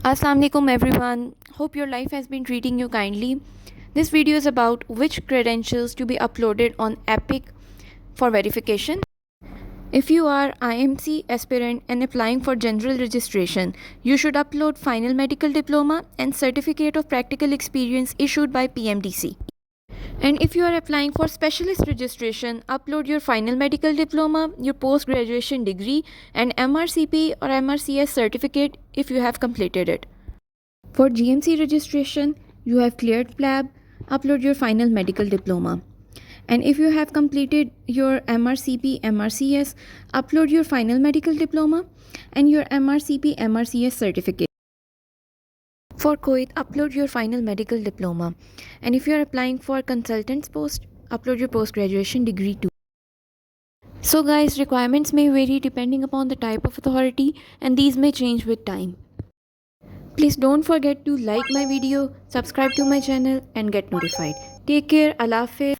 Assalamu alaikum everyone. Hope your life has been treating you kindly. This video is about which credentials to be uploaded on Epic for verification. If you are IMC aspirant and applying for general registration, you should upload final medical diploma and certificate of practical experience issued by PMDC. And if you are applying for specialist registration, upload your final medical diploma, your post graduation degree, and MRCP or MRCS certificate if you have completed it. For GMC registration, you have cleared PLAB, upload your final medical diploma. And if you have completed your MRCP, MRCS, upload your final medical diploma and your MRCP, MRCS certificate. For Kuwait, upload your final medical diploma. And if you are applying for consultant's post, upload your post-graduation degree too. So guys, requirements may vary depending upon the type of authority and these may change with time. Please don't forget to like my video, subscribe to my channel and get notified. Take care. Allah Hafiz.